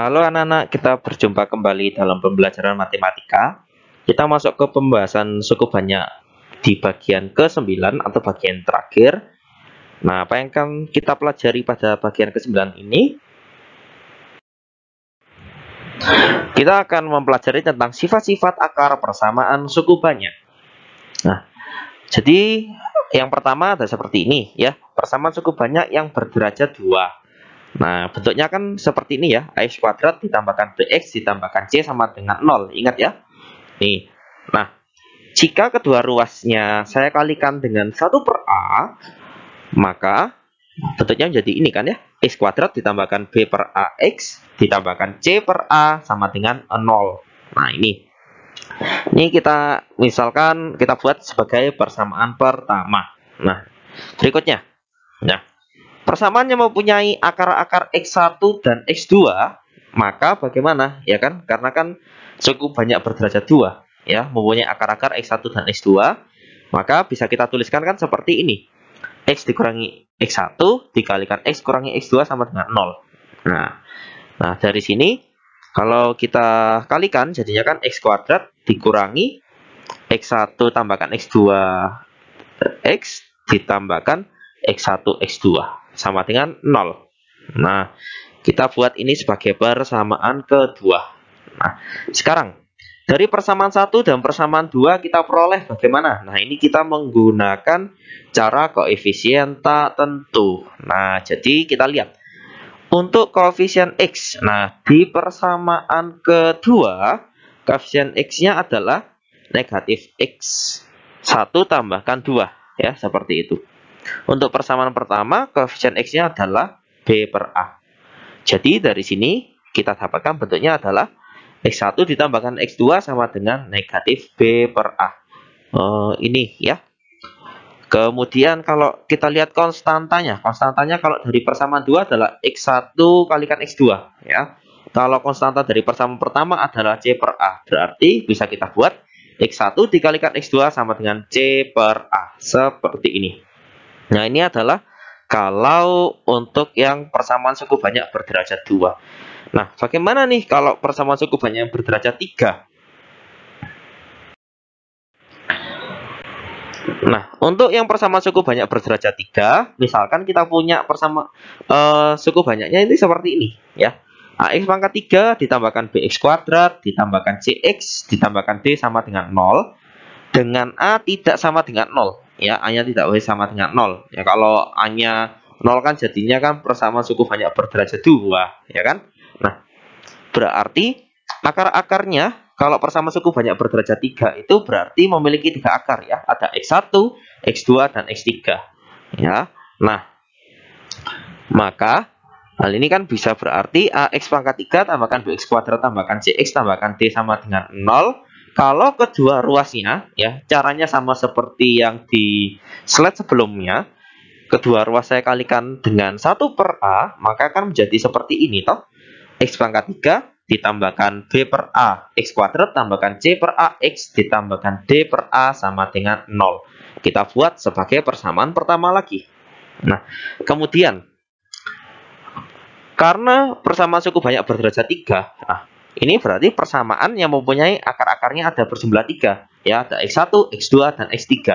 Halo anak-anak, kita berjumpa kembali dalam pembelajaran matematika. Kita masuk ke pembahasan suku banyak di bagian ke-9 atau bagian terakhir. Nah, apa yang akan kita pelajari pada bagian ke-9 ini? Kita akan mempelajari tentang sifat-sifat akar persamaan suku banyak. Nah, jadi yang pertama ada seperti ini ya, persamaan suku banyak yang berderajat 2. Nah, bentuknya kan seperti ini ya, ax kuadrat ditambahkan bx ditambahkan c sama dengan 0. Ingat ya? Nih. Nah, jika kedua ruasnya saya kalikan dengan 1/a, maka bentuknya menjadi ini kan ya, x kuadrat ditambahkan b/ax ditambahkan c/a sama dengan 0. Nah, ini kita misalkan kita buat sebagai persamaan pertama. Nah, berikutnya. Nah, persamaan yang mempunyai akar-akar x1 dan x2, maka bagaimana? Ya kan? Karena kan suku banyak berderajat 2, ya, mempunyai akar-akar x1 dan x2, maka bisa kita tuliskan kan seperti ini. X dikurangi x1 dikalikan x kurangi x2 sama dengan 0. Nah, dari sini kalau kita kalikan jadinya kan x kuadrat dikurangi x1 tambahkan x2 x ditambahkan x1 x2 sama dengan 0. Nah, kita buat ini sebagai persamaan kedua. Nah, sekarang dari persamaan 1 dan persamaan 2 kita peroleh bagaimana? Nah, ini kita menggunakan cara koefisien tak tentu. Nah, jadi kita lihat. Untuk koefisien X, nah di persamaan kedua, koefisien X-nya adalah negatif X. 1 tambahkan 2, ya, seperti itu. Untuk persamaan pertama, koefisien X-nya adalah B/A. Jadi dari sini kita dapatkan bentuknya adalah X1 ditambahkan X2 sama dengan negatif B/A. Ini ya. Kemudian kalau kita lihat konstantanya kalau dari persamaan 2 adalah X1 kalikan X2. Ya. Kalau konstanta dari persamaan pertama adalah C/A. Berarti bisa kita buat X1 dikalikan X2 sama dengan C/A. Seperti ini. Nah, ini adalah kalau untuk yang persamaan suku banyak berderajat 2. Nah, bagaimana nih kalau persamaan suku banyak yang berderajat 3? Nah, untuk yang persamaan suku banyak berderajat 3, misalkan kita punya persamaan suku banyaknya ini seperti ini, ya. Ax pangkat 3 ditambahkan bx kuadrat ditambahkan cx ditambahkan d sama dengan 0 dengan a tidak sama dengan 0. Ya, A-nya tidak boleh sama dengan 0. Ya, kalau A-nya 0 kan jadinya kan persamaan suku banyak berderajat 2, ya kan? Nah, berarti akar-akarnya kalau persamaan suku banyak berderajat 3 itu berarti memiliki 3 akar ya. Ada X1, X2 dan X3. Ya. Nah, maka hal ini kan bisa berarti AX pangkat 3 tambahkan BX kuadrat tambahkan CX tambahkan D sama dengan 0. Kalau kedua ruasnya, ya, caranya sama seperti yang di slide sebelumnya. Kedua ruas saya kalikan dengan 1/a, maka akan menjadi seperti ini, toh. X pangkat 3 ditambahkan B/A, X kuadrat tambahkan C/A, X ditambahkan D/A sama dengan 0. Kita buat sebagai persamaan pertama lagi. Nah, kemudian, karena persamaan suku banyak berderajat 3, nah, ini berarti persamaan yang mempunyai akar-akarnya ada berjumlah 3. Ya, ada X1, X2, dan X3.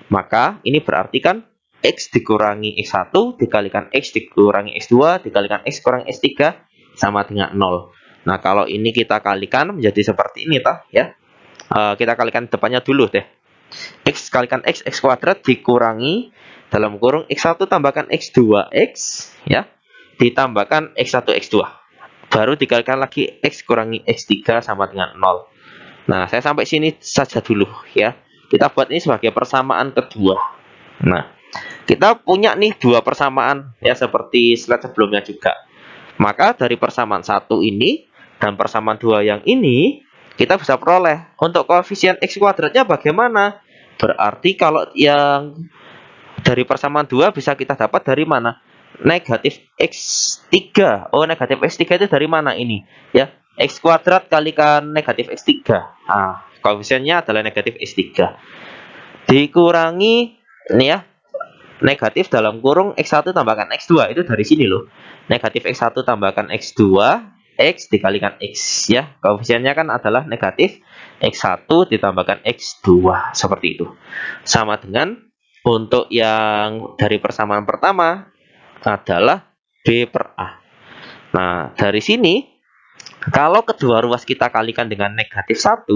Maka ini berarti kan X dikurangi X1 dikalikan X dikurangi X2 dikalikan X kurangi X3 sama dengan 0. Nah, kalau ini kita kalikan menjadi seperti ini, toh, ya. Kita kalikan depannya dulu deh. X kalikan X, X kuadrat dikurangi dalam kurung X1 tambahkan X2X, ya, ditambahkan X1, X2. Baru dikalikan lagi X kurangi X3 sama dengan 0. Nah, saya sampai sini saja dulu, ya. Kita buat ini sebagai persamaan kedua. Nah, kita punya nih dua persamaan, ya, seperti slide sebelumnya juga. Maka dari persamaan 1 ini dan persamaan 2 yang ini, kita bisa peroleh untuk koefisien X kuadratnya bagaimana? Berarti kalau yang dari persamaan 2 bisa kita dapat dari mana? Negatif X3. Oh, negatif X3 itu dari mana ini? Ya, X kuadrat kalikan negatif X3. Nah, koefisiennya adalah negatif X3. Dikurangi, ini ya, negatif dalam kurung X1 tambahkan X2. Itu dari sini loh. Negatif X1 tambahkan X2, X dikalikan X ya. Koefisiennya kan adalah negatif X1 ditambahkan X2 seperti itu. Sama dengan untuk yang dari persamaan pertama adalah B per A. Nah, dari sini kalau kedua ruas kita kalikan dengan negatif 1,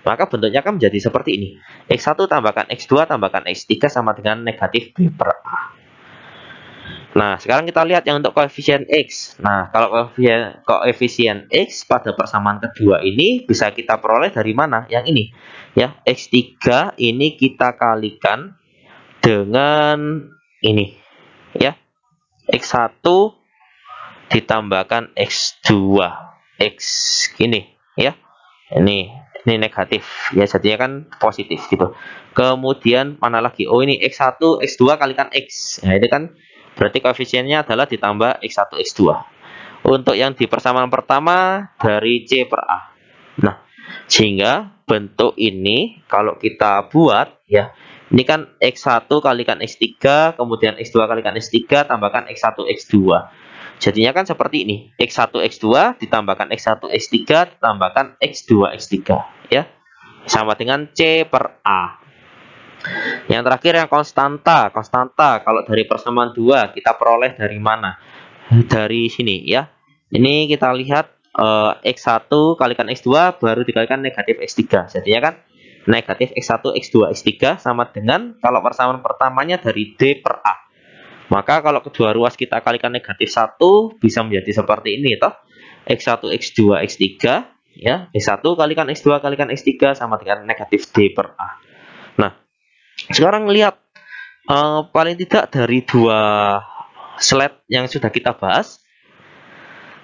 maka bentuknya kan menjadi seperti ini. X1 tambahkan X2 tambahkan X3 sama dengan negatif B per A. Nah, sekarang kita lihat yang untuk koefisien X. Nah, kalau koefisien X pada persamaan kedua ini bisa kita peroleh dari mana? Yang ini. Ya, X3 ini kita kalikan dengan ini. Ya, X1 ditambahkan X2. X ini ya, ini negatif ya, jadinya kan positif gitu. Kemudian mana lagi? Oh, ini X1 X2 kalikan X. Nah, ini kan berarti koefisiennya adalah ditambah X1 X2. Untuk yang di persamaan pertama dari C per A. Nah, sehingga bentuk ini kalau kita buat ya, ini kan X1 kalikan X3, kemudian X2 kalikan X3 tambahkan X1 X2. Jadinya kan seperti ini. X1 X2 ditambahkan X1 X3 ditambahkan X2 X3 ya. Sama dengan C per A. Yang terakhir yang konstanta. Konstanta kalau dari persamaan 2 kita peroleh dari mana? Dari sini ya. Ini kita lihat X1 kalikan X2 baru dikalikan negatif X3. Jadinya kan negatif X1 X2 X3 sama dengan kalau persamaan pertamanya dari D per A. Maka kalau kedua ruas kita kalikan negatif 1 bisa menjadi seperti ini toh. X1 X2 X3 ya. X1 kalikan X2 kalikan X3 sama dengan negatif D per A. Nah, sekarang lihat paling tidak dari dua slide yang sudah kita bahas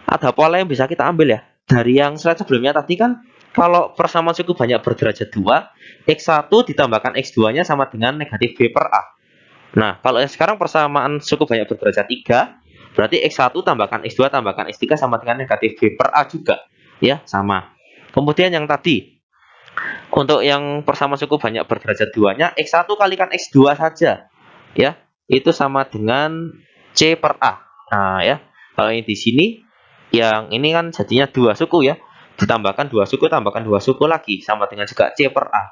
ada pola yang bisa kita ambil ya. Dari yang slide sebelumnya tadi kan kalau persamaan suku banyak berderajat 2, X1 ditambahkan X2-nya sama dengan negatif B per A. Nah, kalau yang sekarang persamaan suku banyak berderajat 3, berarti X1 tambahkan X2 tambahkan X3 sama dengan negatif B per A juga. Ya, sama. Kemudian yang tadi, untuk yang persamaan suku banyak berderajat 2-nya, X1 kalikan X2 saja. Ya, itu sama dengan C per A. Nah, ya. Kalau ini di sini, yang ini kan jadinya 2 suku ya. Ditambahkan 2 suku, tambahkan 2 suku lagi. Sama dengan juga C per A.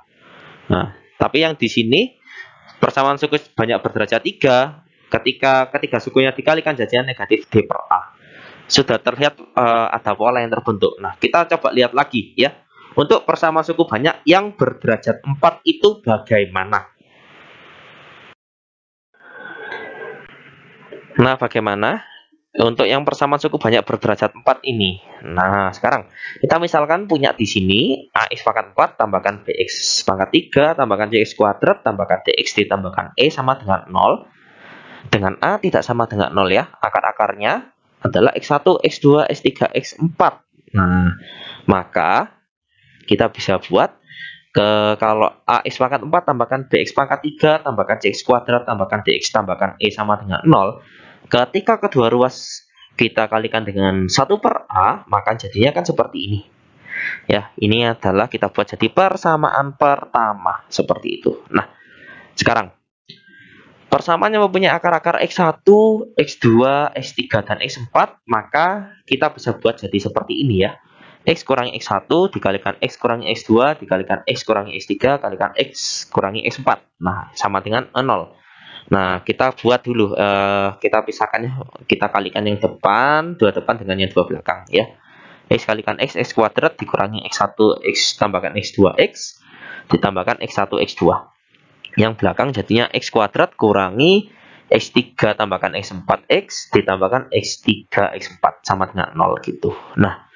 Nah, tapi yang di sini, persamaan suku banyak berderajat 3, ketika ketiga sukunya dikalikan jadinya negatif D per A. Sudah terlihat ada pola yang terbentuk. Nah, kita coba lihat lagi ya. Untuk persamaan suku banyak yang berderajat 4 itu bagaimana? Nah, bagaimana? Untuk yang persamaan suku banyak berderajat 4 ini. Nah, sekarang kita misalkan punya di sini AX pangkat 4 tambahkan BX pangkat 3 tambahkan CX kuadrat tambahkan DX ditambahkan E sama dengan 0. Dengan A tidak sama dengan 0 ya. Akar-akarnya adalah X1, X2, X3, X4. Nah, maka kita bisa buat kalau AX pangkat 4 tambahkan BX pangkat 3 tambahkan CX kuadrat tambahkan DX tambahkan E sama dengan 0. Ketika kedua ruas kita kalikan dengan 1 per A, maka jadinya kan seperti ini. Ya, ini adalah kita buat jadi persamaan pertama seperti itu. Nah, sekarang persamaan yang mempunyai akar-akar X1, X2, X3 dan X4, maka kita bisa buat jadi seperti ini ya. X kurangi X1 dikalikan X kurangi X2 dikalikan X kurangi X3 kalikan X kurangi X4. Nah, sama dengan 0. Nah, kita buat dulu, kita pisahkan, kita kalikan yang depan, dua depan dengan yang dua belakang ya. X kalikan X, X kuadrat dikurangi X1, X tambahkan X2, X ditambahkan X1, X2. Yang belakang jadinya X kuadrat kurangi X3 tambahkan X4, X ditambahkan X3, X4 sama dengan 0 gitu. Nah,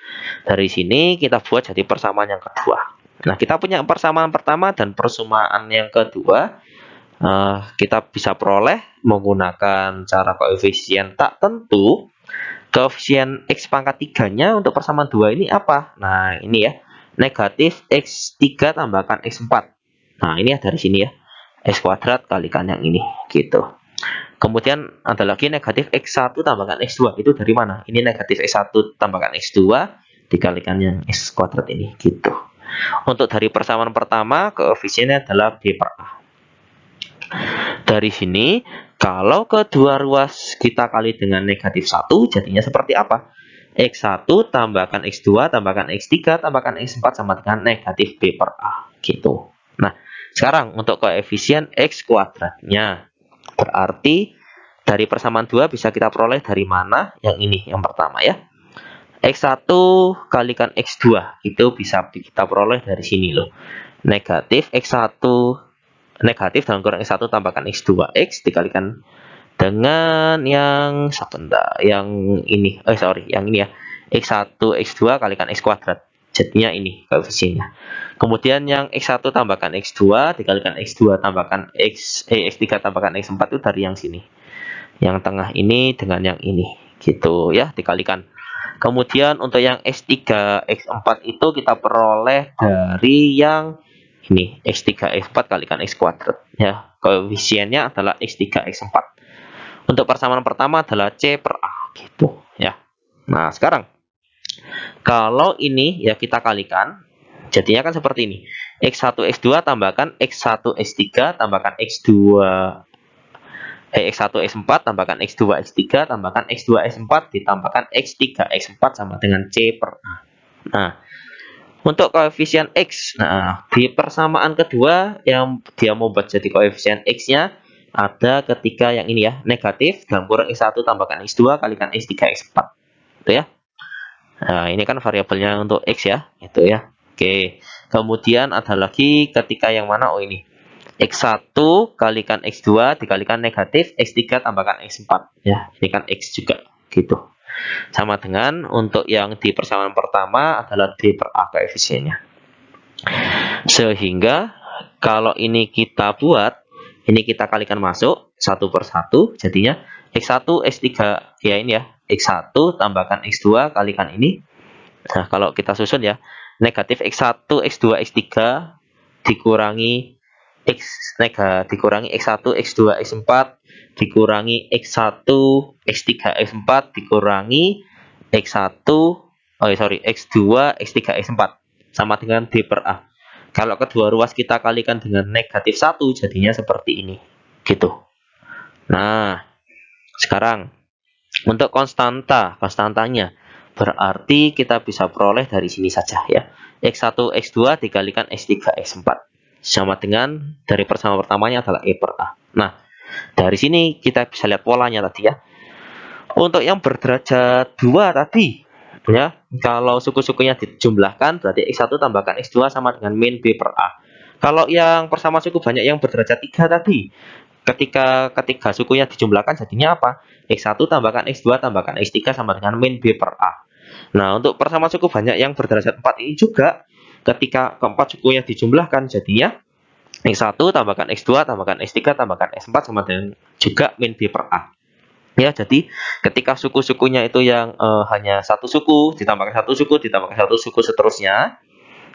dari sini kita buat jadi persamaan yang kedua. Nah, kita punya persamaan pertama dan persamaan yang kedua. Kita bisa peroleh menggunakan cara koefisien tak tentu. Koefisien X pangkat 3-nya untuk persamaan 2 ini apa? Nah, ini ya. Negatif X3 tambahkan X4. Nah, ini ya dari sini ya. X kuadrat kalikan yang ini. Gitu. Kemudian ada lagi negatif X1 tambahkan X2. Itu dari mana? Ini negatif X1 tambahkan X2 dikalikan yang X kuadrat ini. Gitu. Untuk dari persamaan pertama, koefisiennya adalah B per A. Dari sini, kalau kedua ruas kita kali dengan negatif 1, jadinya seperti apa? X1 tambahkan X2 tambahkan X3 tambahkan X4 sama dengan negatif B per A gitu. Nah, sekarang untuk koefisien X kuadratnya. Berarti dari persamaan 2 bisa kita peroleh dari mana? Yang ini yang pertama ya. X1 kalikan X2 itu bisa kita peroleh dari sini loh. Negatif X1 negatif dalam kurang X1 tambahkan X2 X dikalikan dengan yang sebentar, yang ini, yang ini ya, X1 X2 kalikan X kuadrat, jadinya ini koefisiennya. Kemudian yang X1 tambahkan X2 dikalikan X2 tambahkan X3 tambahkan X4 itu dari yang sini, yang tengah ini dengan yang ini gitu ya, dikalikan. Kemudian untuk yang X3 X4 itu kita peroleh dari yang ini, X3 X4 kalikan X kuadrat ya, koefisiennya adalah X3 X4. Untuk persamaan pertama adalah C per A gitu ya. Nah, sekarang kalau ini ya kita kalikan, jadinya kan seperti ini. X1 X2 tambahkan X1 X3 tambahkan X2 X1 X4 tambahkan X2 X3 tambahkan X2 X4 ditambahkan X3 X4 sama dengan C per A. Nah, untuk koefisien X, nah di persamaan kedua yang dia mau buat jadi koefisien X-nya ada ketika yang ini ya, negatif dalam kurung X1 tambahkan X2 kalikan X3 X4 itu ya. Nah, ini kan variabelnya untuk X ya, itu ya. Oke, kemudian ada lagi ketika yang mana? Oh, ini X1 kalikan X2 dikalikan negatif X3 tambahkan X4 ya, ini kan X juga gitu. Sama dengan untuk yang di persamaan pertama adalah D per A koefisiennya. Sehingga kalau ini kita buat, ini kita kalikan masuk satu per satu, jadinya X1 X3 ya, ini ya, X1 tambahkan X2 kalikan ini. Nah, kalau kita susun ya, negatif X1 X2 X3 dikurangi dikurangi X1 X2 X4 dikurangi X1 X3 X4 dikurangi X1 X2 X3 X4 sama dengan D per A. Kalau kedua ruas kita kalikan dengan negatif 1, jadinya seperti ini gitu. Nah, sekarang untuk konstantanya berarti kita bisa peroleh dari sini saja ya. X1 X2 dikalikan X3 X4 sama dengan dari persamaan pertamanya adalah E per A. Nah, dari sini kita bisa lihat polanya tadi ya. Untuk yang berderajat 2 tadi ya, kalau suku-sukunya dijumlahkan berarti X1 tambahkan X2 sama dengan min B per A. Kalau yang persamaan suku banyak yang berderajat 3 tadi, ketika sukunya dijumlahkan jadinya apa? X1 tambahkan X2 tambahkan X3 sama dengan min B per A. Nah, untuk persamaan suku banyak yang berderajat 4 ini juga ketika keempat sukunya dijumlahkan jadinya X1 tambahkan X2 tambahkan X3 tambahkan X4 sama dengan juga min B per A. Ya, jadi ketika suku-sukunya itu yang hanya satu suku ditambahkan satu suku ditambahkan satu suku seterusnya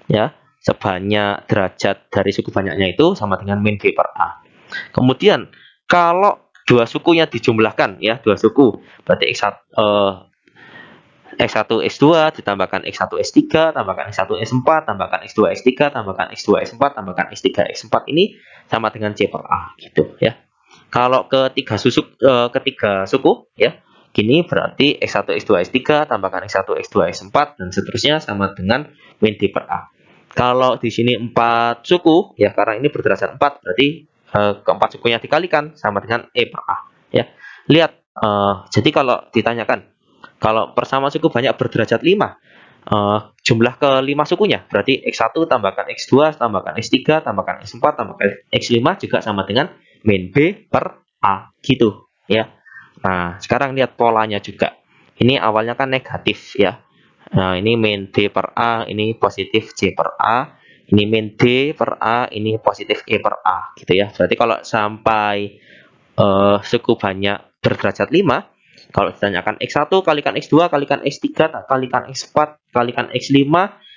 ya, sebanyak derajat dari suku banyaknya itu sama dengan min B per A. Kemudian kalau dua sukunya dijumlahkan ya, dua suku berarti X1 X2 ditambahkan X1 X3 tambahkan X1 X4 tambahkan X2 X3 tambahkan X2 X4 tambahkan X3 X4 ini sama dengan C per A gitu ya. Kalau ketiga suku ya, gini berarti X1 X2 X3 tambahkan X1 X2 X4 dan seterusnya sama dengan min D per A. Kalau di sini 4 suku ya, karena ini berderajat 4 berarti keempat sukunya dikalikan sama dengan E per A ya. Lihat, jadi kalau ditanyakan kalau persamaan suku banyak berderajat 5, jumlah ke 5 sukunya berarti X1 tambahkan X2 tambahkan X3 tambahkan X4 tambahkan X5 juga sama dengan min B per A gitu ya. Nah, sekarang lihat polanya juga. Ini awalnya kan negatif ya. Nah, ini min D per A, ini positif C per A, ini min D per A, ini positif E per A gitu ya. Berarti kalau sampai suku banyak berderajat 5, kalau ditanyakan X1 kalikan X2 kalikan X3 kalikan X4 kalikan X5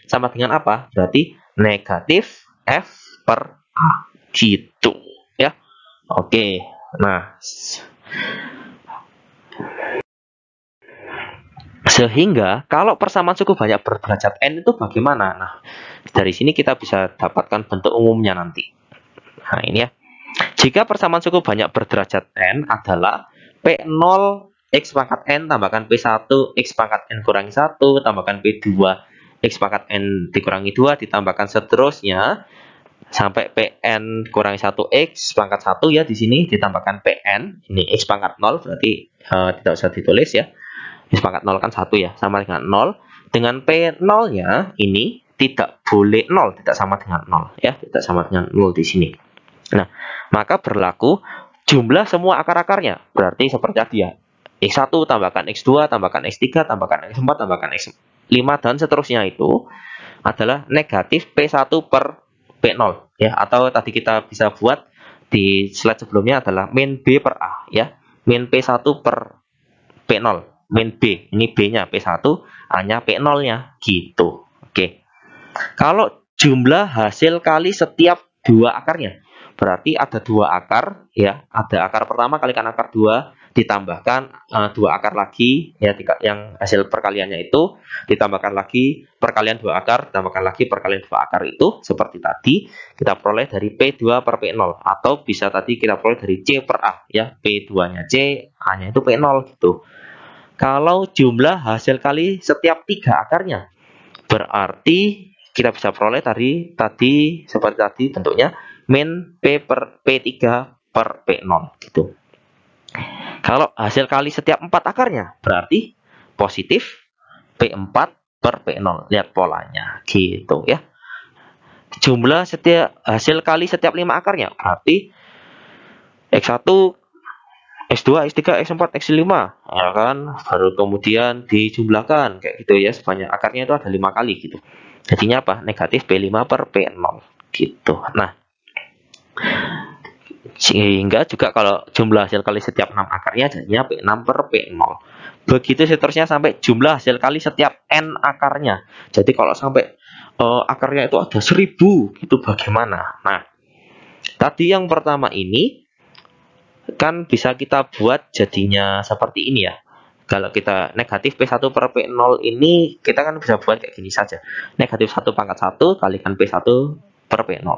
sama dengan apa? Berarti negatif F per A gitu ya. Oke, nah sehingga kalau persamaan suku banyak berderajat N itu bagaimana? Nah, dari sini kita bisa dapatkan bentuk umumnya nanti. Nah, ini ya. Jika persamaan suku banyak berderajat N adalah P0 X pangkat N tambahkan P1 X pangkat N kurangi 1 tambahkan P2 X pangkat N dikurangi 2 ditambahkan seterusnya sampai Pn kurangi 1 X pangkat 1 ya, di sini ditambahkan Pn, ini X pangkat 0 berarti tidak usah ditulis ya. X pangkat 0 kan 1 ya, sama dengan 0. Dengan P0 nya ini tidak boleh 0, tidak sama dengan 0 ya, tidak sama dengan 0 di sini. Nah, maka berlaku jumlah semua akar-akarnya. Berarti seperti tadi ya. X1 tambahkan X2 tambahkan X3 tambahkan X4 tambahkan X5 dan seterusnya itu adalah negatif P1 per P0 ya, atau tadi kita bisa buat di slide sebelumnya adalah min B per A ya. Min P1 per P0, min B. Ini B-nya P1, A-nya P0-nya gitu. Oke. Kalau jumlah hasil kali setiap dua akarnya, berarti ada dua akar ya, ada akar pertama kalikan akar 2 ditambahkan dua akar lagi ya, yang hasil perkaliannya itu ditambahkan lagi perkalian dua akar ditambahkan lagi perkalian dua akar, itu seperti tadi kita peroleh dari P2 per P0, atau bisa tadi kita peroleh dari C per A ya, P2 nya C, A nya itu P0 gitu. Kalau jumlah hasil kali setiap tiga akarnya, berarti kita bisa peroleh tadi seperti tadi bentuknya min P per P3 per P0 gitu. Kalau hasil kali setiap 4 akarnya, berarti positif P4 per P0. Lihat polanya gitu ya. Jumlah setiap hasil kali setiap 5 akarnya, berarti X1, X2, X3, X4, X5 ya kan, baru kemudian dijumlahkan kayak gitu ya, sebanyak akarnya itu ada 5 kali gitu. Jadinya apa? Negatif P5 per P0 gitu. Nah, sehingga juga kalau jumlah hasil kali setiap 6 akarnya jadinya P6 per P0. Begitu seterusnya sampai jumlah hasil kali setiap N akarnya. Jadi kalau sampai akarnya itu ada 1000 gitu bagaimana? Nah, tadi yang pertama ini kan bisa kita buat jadinya seperti ini ya. Kalau kita negatif P1 per P0 ini, kita kan bisa buat kayak gini saja. Negatif 1 pangkat 1 kalikan P1 per P0.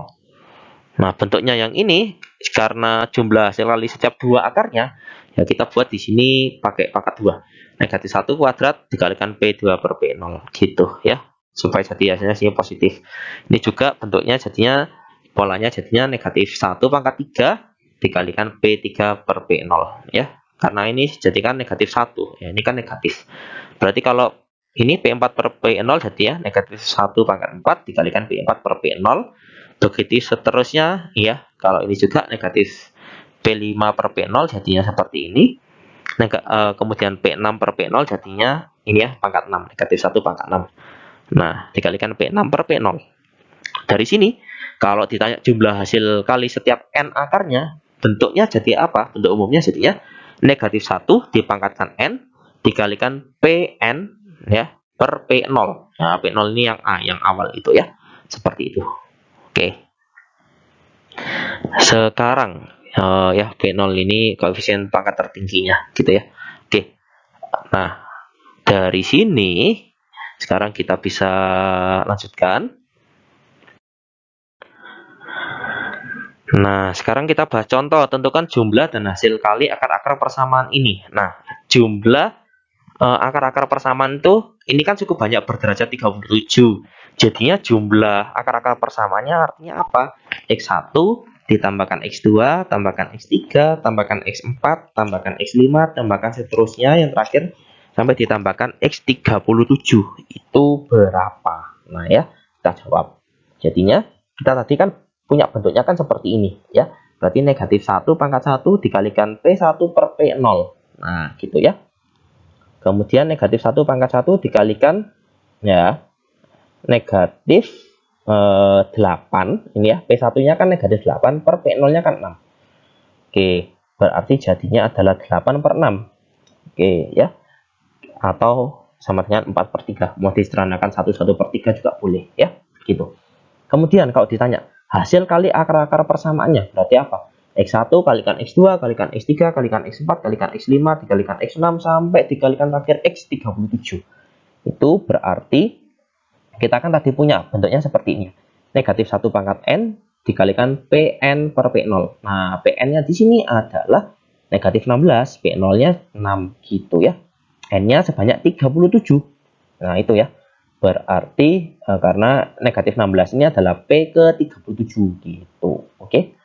Nah, bentuknya yang ini karena jumlah hasil kali setiap dua akarnya, ya kita buat di sini pakai pangkat 2. Negatif 1 kuadrat dikalikan P2 per P0 gitu ya. Supaya jadi hasilnya sini positif. Ini juga bentuknya jadinya, polanya jadinya negatif 1 pangkat 3 dikalikan P3 per P0 ya. Karena ini jadikan negatif 1 ya, ini kan negatif. Berarti kalau ini P4 per P0 jadi ya negatif 1 pangkat 4 dikalikan P4 per P0. Begitu seterusnya ya, kalau ini juga negatif P5 per P0 jadinya seperti ini. Kemudian P6 per P0 jadinya ini ya, pangkat 6, negatif 1 pangkat 6. Nah, dikalikan P6 per P0. Dari sini, kalau ditanya jumlah hasil kali setiap N akarnya, bentuknya jadi apa? Bentuk umumnya jadinya negatif 1 dipangkatkan N dikalikan Pn ya per P0. Nah, P0 ini yang A, yang awal itu ya. Seperti itu. Oke. Sekarang ya P0 ini koefisien pangkat tertingginya gitu ya. Oke. Nah, dari sini sekarang kita bisa lanjutkan. Nah, sekarang kita bahas contoh. Tentukan jumlah dan hasil kali akar-akar persamaan ini. Nah, jumlah akar-akar persamaan itu ini kan cukup banyak, berderajat 37. Jadinya jumlah akar-akar persamaannya artinya apa? X1 ditambahkan X2 tambahkan X3 tambahkan X4 tambahkan X5 tambahkan seterusnya yang terakhir sampai ditambahkan X37. Itu berapa? Nah ya, kita jawab. Jadinya kita tadi kan punya bentuknya kan seperti ini ya. Berarti negatif 1 pangkat 1 dikalikan P1 per P0. Nah gitu ya. Kemudian negatif 1 pangkat 1 dikalikan ya negatif 8. Ini ya, P1 nya kan negatif 8 per P0 nya kan 6. Oke, berarti jadinya adalah 8 per 6. Oke ya, atau sama dengan 4 per 3. Mau disederhanakan 1 per 3 juga boleh ya, gitu. Kemudian kalau ditanya hasil kali akar-akar persamaannya berarti apa? X1 kalikan X2 kalikan X3 kalikan X4 kalikan X5 dikalikan X6 sampai dikalikan terakhir X37. Itu berarti kita kan tadi punya bentuknya seperti ini. Negatif 1 pangkat N dikalikan Pn per P0. Nah, Pn-nya di sini adalah negatif 16, P0-nya 6 gitu ya. N-nya sebanyak 37. Nah, itu ya. Berarti karena negatif 16 ini adalah P ke 37 gitu. Oke.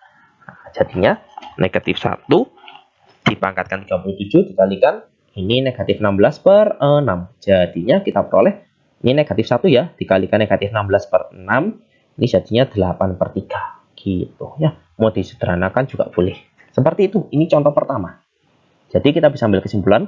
Nah, jadinya negatif 1 dipangkatkan 37 dikalikan ini negatif 16 per 6. Jadinya kita peroleh ini negatif 1 ya, dikalikan negatif 16 per 6. Ini jadinya 8 per 3. Gitu ya. Mau disederhanakan juga boleh. Seperti itu. Ini contoh pertama. Jadi kita bisa ambil kesimpulan.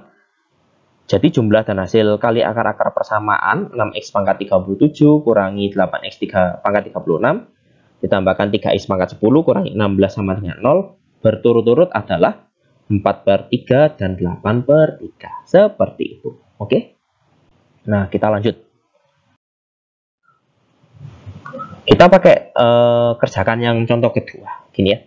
Jadi jumlah dan hasil kali akar-akar persamaan 6x pangkat 37 kurangi 8x pangkat 36 ditambahkan 3x pangkat 10 kurangi 16 sama dengan 0 berturut-turut adalah 4 per 3 dan 8 per 3. Seperti itu. Oke. Nah, kita lanjut. Kita pakai kerjakan yang contoh kedua. Gini ya.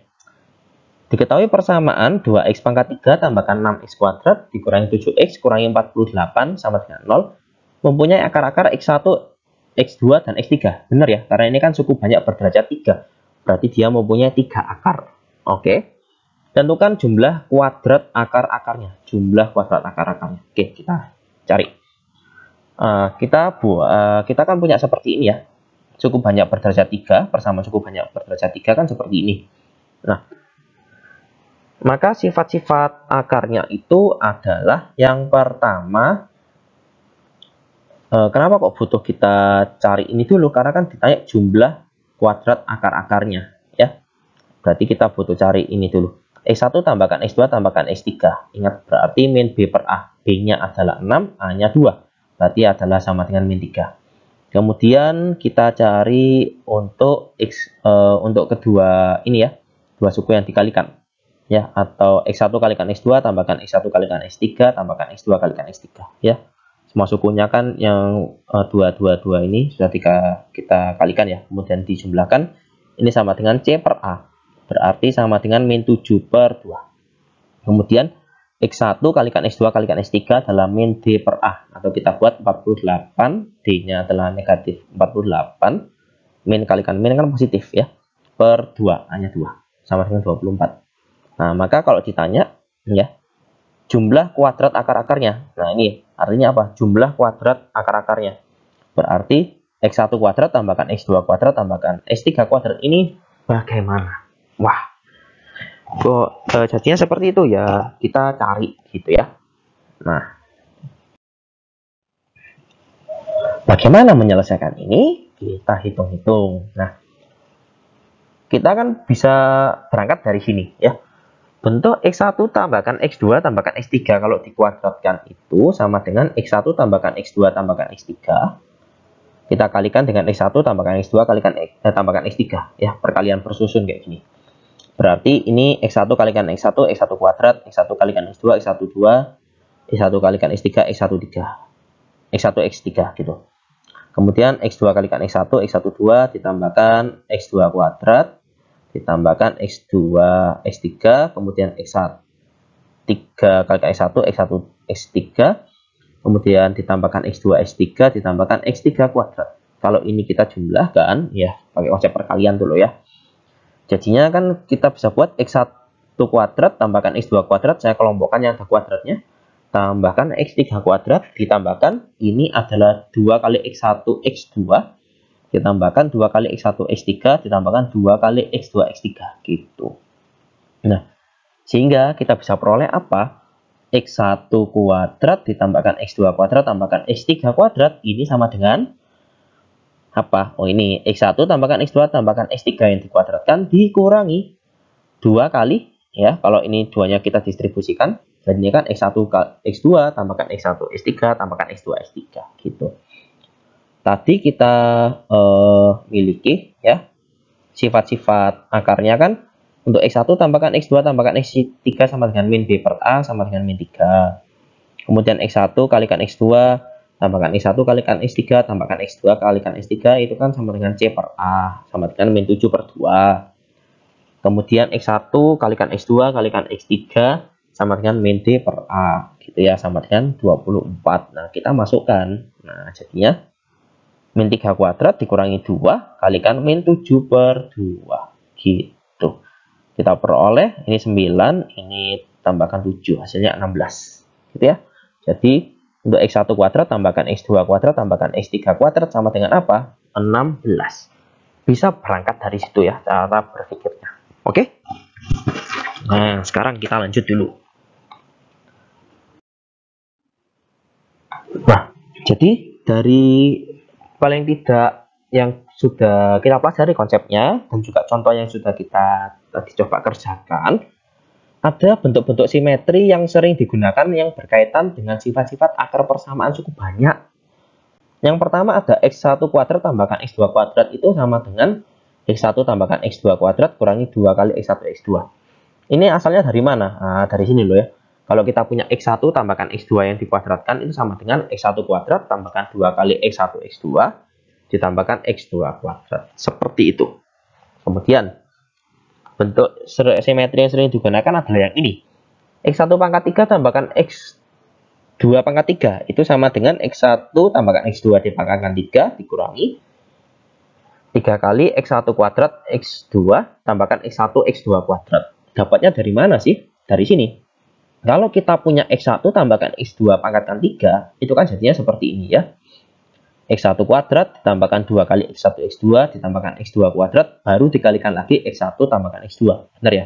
Diketahui persamaan 2x pangkat 3 tambahkan 6x kuadrat dikurangi 7x kurangi 48 sama dengan 0 mempunyai akar-akar x1, x2, dan x3. Benar ya, karena ini kan suku banyak berderajat 3. Berarti dia mempunyai 3 akar. Oke. Tentukan jumlah kuadrat akar-akarnya. Jumlah kuadrat akar-akarnya. Oke, kita cari. Kita kan punya seperti ini ya. Suku banyak berderajat 3, persamaan suku banyak berderajat 3 kan seperti ini. Nah, maka sifat-sifat akarnya itu adalah yang pertama, kenapa kok butuh kita cari ini dulu? Karena kan ditanya jumlah kuadrat akar-akarnya, ya. Berarti kita butuh cari ini dulu. X1 tambahkan X2 tambahkan X3. Ingat, berarti min B per A. B-nya adalah 6, A-nya 2. Berarti adalah sama dengan min 3. Kemudian kita cari untuk untuk kedua ini ya, dua suku yang dikalikan. Ya, atau X1 kalikan X2 tambahkan X1 kalikan X3 tambahkan X2 kalikan X3 ya. Semua sukunya kan yang 2 ini sudah kita kalikan ya, kemudian dijumlahkan ini sama dengan C per A. Berarti sama dengan min 7 per 2. Kemudian X1 kalikan X2 kalikan X3 adalah min D per A, atau kita buat 48, D-nya adalah negatif 48, min kalikan min kan positif ya, per 2, A-nya 2 sama dengan 24. Nah, maka kalau ditanya ya, jumlah kuadrat akar-akarnya. Nah, ini artinya apa? Jumlah kuadrat akar-akarnya. Berarti X1 kuadrat tambahkan X2 kuadrat tambahkan X3 kuadrat ini bagaimana? Wah. Kok jadinya seperti itu ya, kita cari gitu ya. Nah, bagaimana menyelesaikan ini? Kita hitung-hitung. Nah, kita kan bisa berangkat dari sini ya. Bentuk X1 tambahkan X2 tambahkan X3 kalau dikuadratkan itu sama dengan X1 tambahkan X2 tambahkan X3. Kita kalikan dengan X1 tambahkan X2 kalikan tambahkan X3 ya, perkalian bersusun kayak gini. Berarti ini X1 kalikan X1 X1 kuadrat, X1 kalikan X2 X1 2, X1 kalikan X3 X1 3. X1 X3 gitu. Kemudian X2 kalikan X1 X1 2 ditambahkan X2 kuadrat ditambahkan X2 X3, kemudian X3 kalikan X1 X1 X3, kemudian ditambahkan X2 X3 ditambahkan X3 kuadrat. Kalau ini kita jumlahkan ya, pakai konsep perkalian dulu ya. Jadinya kan kita bisa buat X1 kuadrat tambahkan X2 kuadrat, saya kelompokkan yang ada kuadratnya, tambahkan X3 kuadrat ditambahkan ini adalah 2 kali X1 X2 ditambahkan 2 kali X1 X3 ditambahkan 2 kali X2 X3 gitu. Nah, sehingga kita bisa peroleh apa? X1 kuadrat ditambahkan X2 kuadrat tambahkan X3 kuadrat ini sama dengan apa? Oh, ini X1 tambahkan X2 tambahkan X3 yang dikuadratkan dikurangi 2 kali ya. Kalau ini 2-nya kita distribusikan, jadinya kan X1 X2 tambahkan X1 X3 tambahkan X2 X3 gitu. Tadi kita miliki ya sifat-sifat akarnya kan, untuk X1 tambahkan X2 tambahkan X3 sama dengan min B per A sama dengan min 3. Kemudian X1 kalikan X2 tambahkan X1 kalikan X3 tambahkan X2 kalikan X3 itu kan sama dengan C per A sama dengan min 7 per 2. Kemudian X1 kalikan X2 kalikan X3 sama dengan min D per A gitu ya, sama dengan 24. Nah, kita masukkan. Nah, jadinya min 3 kuadrat dikurangi 2 kalikan min 7 per 2 gitu. Kita peroleh ini 9, ini tambahkan 7, hasilnya 16. Gitu ya. Jadi untuk X1 kuadrat tambahkan X2 kuadrat tambahkan X3 kuadrat sama dengan apa? 16. Bisa berangkat dari situ ya cara berpikirnya. Oke? Nah, sekarang kita lanjut dulu. Nah, jadi dari paling tidak yang sudah kita pelajari konsepnya dan juga contoh yang sudah kita tadi coba kerjakan, ada bentuk-bentuk simetri yang sering digunakan yang berkaitan dengan sifat-sifat akar persamaan suku banyak. Yang pertama ada X1 kuadrat tambahkan X2 kuadrat itu sama dengan X1 tambahkan X2 kuadrat kurangi 2 kali X1 X2. Ini asalnya dari mana? Nah, dari sini loh ya. Kalau kita punya X1 tambahkan X2 yang dikuadratkan itu sama dengan X1 kuadrat tambahkan 2 kali X1 X2 ditambahkan X2 kuadrat. Seperti itu. Kemudian bentuk simetri yang sering digunakan adalah yang ini. X1 pangkat 3 tambahkan X2 pangkat 3 itu sama dengan X1 tambahkan X2 dipangkatkan 3 dikurangi 3 kali X1 kuadrat X2 tambahkan X1 X2 kuadrat. Dapatnya dari mana sih? Dari sini. Kalau kita punya X1 tambahkan X2 pangkatkan 3, itu kan jadinya seperti ini ya. X1 kuadrat ditambahkan 2 kali X1 X2 ditambahkan X2 kuadrat, baru dikalikan lagi X1 tambahkan X2. Benar ya?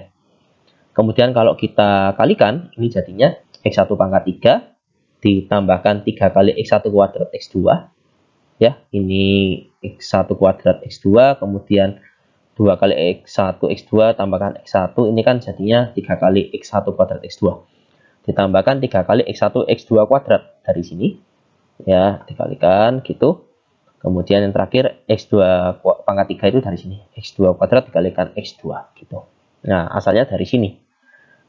Kemudian kalau kita kalikan, ini jadinya X1 pangkat 3 ditambahkan 3 kali X1 kuadrat X2. Ya, ini X1 kuadrat X2, kemudian 2 kali X1 X2 tambahkan X1, ini kan jadinya 3 kali X1 kuadrat X2 ditambahkan 3 kali X1 X2 kuadrat dari sini ya, dikalikan gitu. Kemudian yang terakhir X2 pangkat 3 itu dari sini, X2 kuadrat dikalikan X2 gitu. Nah, asalnya dari sini,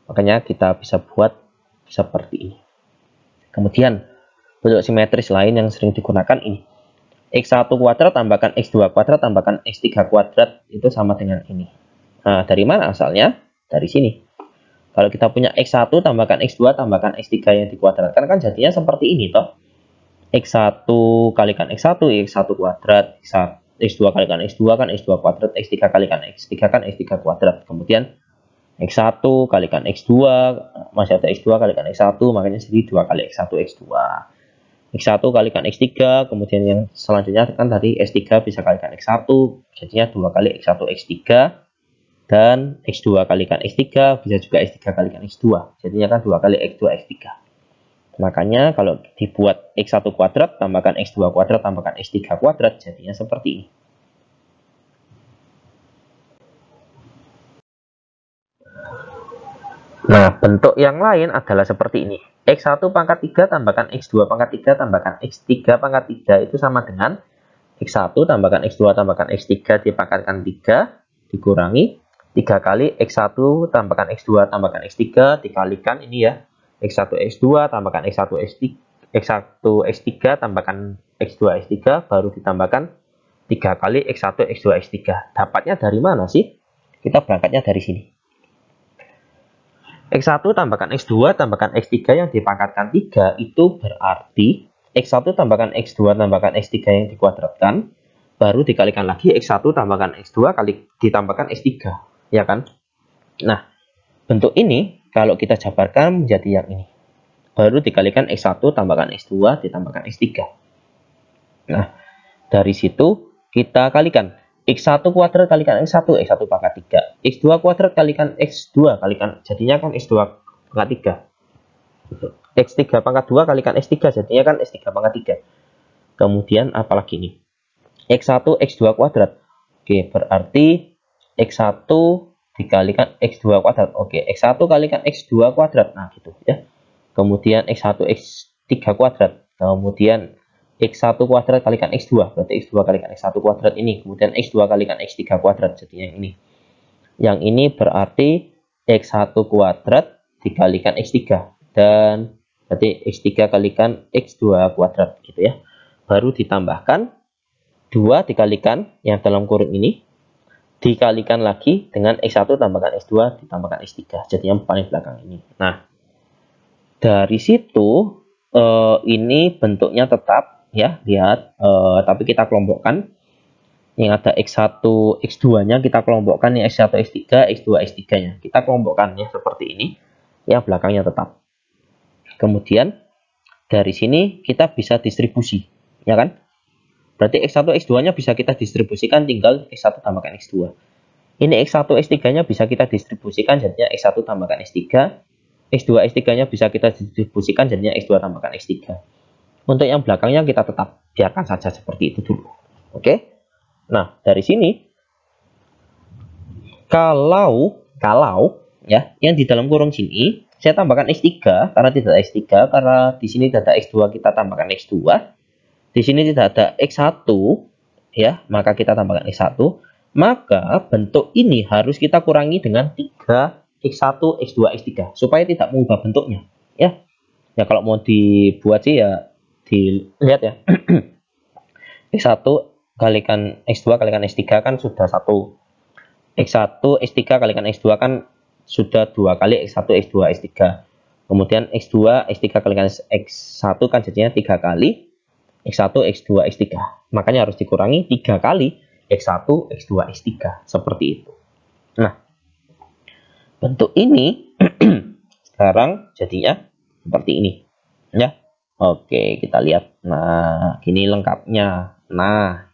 makanya kita bisa buat seperti ini. Kemudian bentuk simetris lain yang sering digunakan ini, X1 kuadrat tambahkan X2 kuadrat tambahkan X3 kuadrat itu sama dengan ini. Nah, dari mana asalnya? Dari sini. Kalau kita punya X1 tambahkan X2 tambahkan X3 yang dikuadratkan kan jadinya seperti ini toh. X1 kalikan X1 X1 kuadrat, X2 kalikan X2 kan X2 kuadrat, X3 kalikan X3 kan X3 kuadrat. Kemudian X1 kalikan X2 masih ada X2 kalikan X1 makanya jadi 2 kali X1 X2. X1 kalikan X3, kemudian yang selanjutnya kan tadi X3 bisa kalikan X1, jadinya 2 kali X1 X3, dan X2 kalikan X3 bisa juga X3 kalikan X2, jadinya kan 2 kali X2 X3. Makanya kalau dibuat X1 kuadrat tambahkan X2 kuadrat tambahkan X3 kuadrat jadinya seperti ini. Nah, bentuk yang lain adalah seperti ini. X1 pangkat 3 tambahkan X2 pangkat 3 tambahkan X3 pangkat 3 itu sama dengan X1 tambahkan X2 tambahkan X3 dipangkatkan 3 dikurangi 3 kali X1 tambahkan X2 tambahkan X3 dikalikan ini ya. X1 X2 tambahkan X1 X3, X1 X3 tambahkan X2 X3 baru ditambahkan 3 kali X1 X2 X3. Dapatnya dari mana sih? Kita berangkatnya dari sini. X1 tambahkan X2 tambahkan X3 yang dipangkatkan 3 itu berarti X1 tambahkan X2 tambahkan X3 yang dikuadratkan baru dikalikan lagi X1 tambahkan X2 kali ditambahkan X3 ya kan. Nah, bentuk ini kalau kita jabarkan menjadi yang ini, baru dikalikan X1 tambahkan X2 ditambahkan X3. Nah, dari situ kita kalikan X1 kuadrat kalikan X1 X1 pangkat 3, X2 kuadrat kalikan X2 kalikan jadinya kan X2 pangkat 3, X3 pangkat 2 kalikan X3 jadinya kan X3 pangkat 3. Kemudian apalagi ini, X1 X2 kuadrat. Oke, berarti X1 dikalikan X2 kuadrat. Oke, X1 kalikan X2 kuadrat. Nah, gitu ya. Kemudian X1 X3 kuadrat. Kemudian X1 kuadrat kalikan X2. Berarti X2 kalikan X1 kuadrat ini. Kemudian X2 kalikan X3 kuadrat. Jadi yang ini. Yang ini berarti X1 kuadrat dikalikan X3. Dan berarti X3 kalikan X2 kuadrat. Gitu ya. Baru ditambahkan 2 dikalikan yang dalam kurung ini dikalikan lagi dengan X1 tambahkan X2 ditambahkan X3. Jadi yang paling belakang ini. Nah, dari situ ini bentuknya tetap ya, lihat, tapi kita kelompokkan. yang ada X1, X2-nya kita kelompokkan, yang X1, X3, X2, X3-nya. Kita kelompokkan ya seperti ini. Yang belakangnya tetap. Kemudian dari sini kita bisa distribusi, ya kan? Berarti X1, X2-nya bisa kita distribusikan, tinggal X1 tambahkan X2. Ini X1, X3-nya bisa kita distribusikan, jadinya X1 tambahkan X3. X2, X3-nya bisa kita distribusikan, jadinya X2 tambahkan X3. Untuk yang belakangnya kita tetap biarkan saja seperti itu dulu. Oke? Nah, dari sini kalau ya, yang di dalam kurung sini saya tambahkan X3 karena tidak ada X3, karena di sini tidak ada X2 kita tambahkan X2. Di sini tidak ada X1 ya, maka kita tambahkan X1. Maka bentuk ini harus kita kurangi dengan 3 X1, X2, X3 supaya tidak mengubah bentuknya ya. Ya kalau mau dibuat sih ya dilihat ya. X1 kalikan X2 kalikan X3 kan sudah 1. X1 X3 kalikan X2 kan sudah 2 kali X1 X2 X3. Kemudian X2 X3 kalikan X1 kan jadinya 3 kali X1 X2 X3. Makanya harus dikurangi 3 kali X1 X2 X3 seperti itu. Nah, bentuk ini sekarang jadinya seperti ini ya. Oke, kita lihat. Nah, ini lengkapnya. Nah,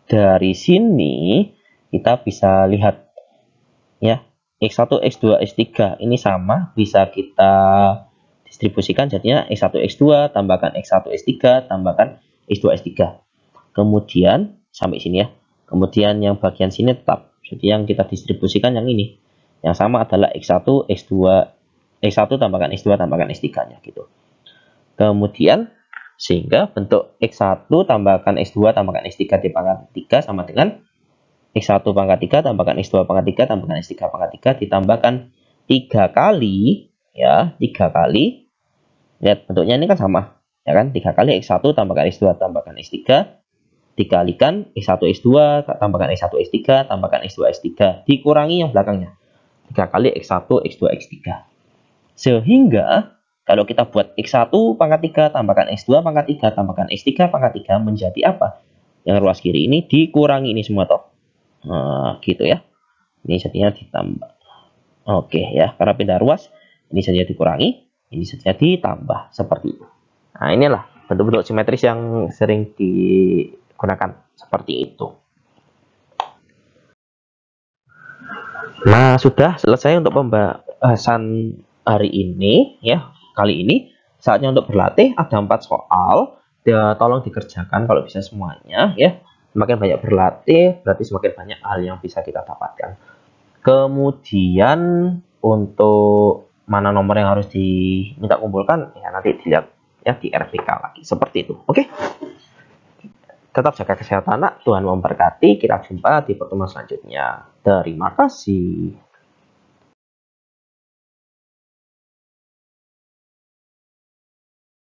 dari sini kita bisa lihat ya, X1, X2, X3 ini sama, bisa kita distribusikan jadinya X1, X2 tambahkan X1, X3 tambahkan X2, X3. Kemudian sampai sini ya. Kemudian yang bagian sini tetap. Jadi yang kita distribusikan yang ini. Yang sama adalah X1, X2, X1 tambahkan X2 tambahkan X3-nya gitu. Kemudian sehingga bentuk X1 tambahkan X2 tambahkan X3 dipangkat 3 sama dengan X1 pangkat 3 tambahkan X2 pangkat 3 tambahkan X3 pangkat 3 ditambahkan 3 kali ya, 3 kali. Lihat bentuknya ini kan sama ya kan, 3 kali X1 tambahkan X2 tambahkan X3 dikalikan X1 X2 tambahkan X1 X3 tambahkan X2 X3 dikurangi yang belakangnya 3 kali X1 X2 X3. Sehingga kalau kita buat X1 pangkat 3 tambahkan X2 pangkat 3 tambahkan X3 pangkat 3 menjadi apa? Yang ruas kiri ini dikurangi ini semua toh. Nah, gitu ya. Ini jadinya ditambah. Oke ya, karena pindah ruas, ini saja dikurangi, ini saja ditambah seperti itu. Nah, inilah bentuk-bentuk simetris yang sering digunakan seperti itu. Nah, sudah selesai untuk pembahasan hari ini ya. Kali ini saatnya untuk berlatih, ada 4 soal. Ya, tolong dikerjakan kalau bisa semuanya ya. Semakin banyak berlatih berarti semakin banyak hal yang bisa kita dapatkan. Kemudian untuk mana nomor yang harus diminta kumpulkan ya nanti dilihat ya di RPK lagi seperti itu. Oke. Tetap jaga kesehatan, Tuhan memberkati. Kita jumpa di pertemuan selanjutnya. Terima kasih.